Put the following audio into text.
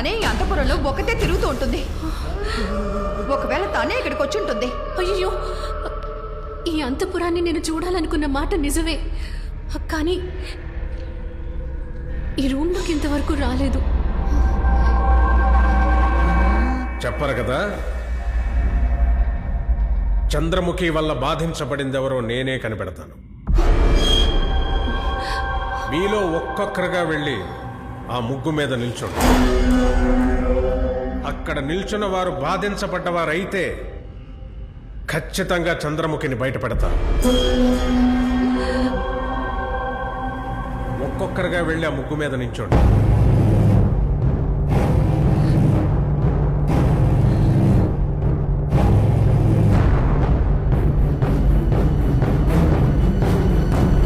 తనే ఈ అంతపురంలో ఒకతే తిరుగుతూ ఉంటుంది. ఒకవేళ తనే ఇక్కడికి వచ్చి ఉంటుంది. అయ్యో, ఈ అంతపురాన్ని నేను చూడాలనుకున్న మాట నిజమే, కానీ ఈ రూమ్లోకి ఇంతవరకు రాలేదు. చెప్పరు కదా, చంద్రముఖి వల్ల బాధించబడిందెవరో నేనే కనిపెడతాను. మీలో ఒక్కొక్కరుగా వెళ్ళి ఆ ముగ్గు మీద నిల్చోండి. అక్కడ నిల్చున్న వారు బాధించబడ్డవారైతే ఖచ్చితంగా చంద్రముఖిని బయటపెడతారు. ఒక్కొక్కరుగా వెళ్ళి ఆ ముగ్గు మీద నిల్చోండి.